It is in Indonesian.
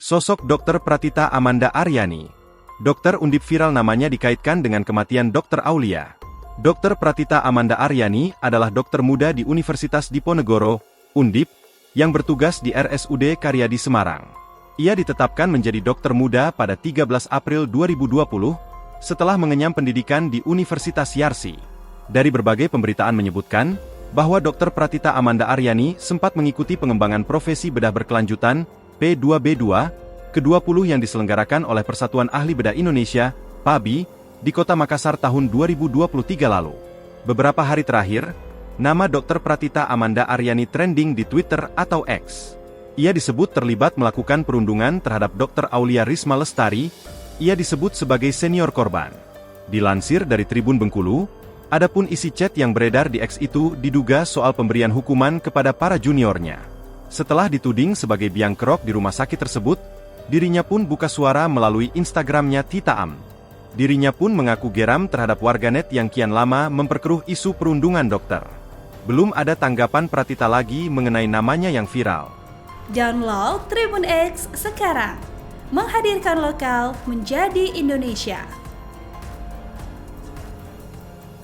Sosok Dr. Pratita Amanda Aryani. Dokter Undip viral namanya dikaitkan dengan kematian Dr. Aulia. Dr. Pratita Amanda Aryani adalah dokter muda di Universitas Diponegoro, Undip, yang bertugas di RSUD Karyadi Semarang. Ia ditetapkan menjadi dokter muda pada 13 April 2020, setelah mengenyam pendidikan di Universitas Yarsi. Dari berbagai pemberitaan menyebutkan, bahwa Dr. Pratita Amanda Aryani sempat mengikuti pengembangan profesi bedah berkelanjutan, P2B2, ke-20 yang diselenggarakan oleh Persatuan Ahli Bedah Indonesia, PABI, di Kota Makassar tahun 2023 lalu. Beberapa hari terakhir, nama Dr. Pratita Amanda Aryani trending di Twitter atau X. Ia disebut terlibat melakukan perundungan terhadap Dr. Aulia Risma Lestari. Ia disebut sebagai senior korban. Dilansir dari Tribun Bengkulu, adapun isi chat yang beredar di X itu diduga soal pemberian hukuman kepada para juniornya. Setelah dituding sebagai biang kerok di rumah sakit tersebut, dirinya pun buka suara melalui Instagramnya Titaam. Dirinya pun mengaku geram terhadap warganet yang kian lama memperkeruh isu perundungan dokter. Belum ada tanggapan Pratita lagi mengenai namanya yang viral. Download Tribun X sekarang, menghadirkan lokal menjadi Indonesia.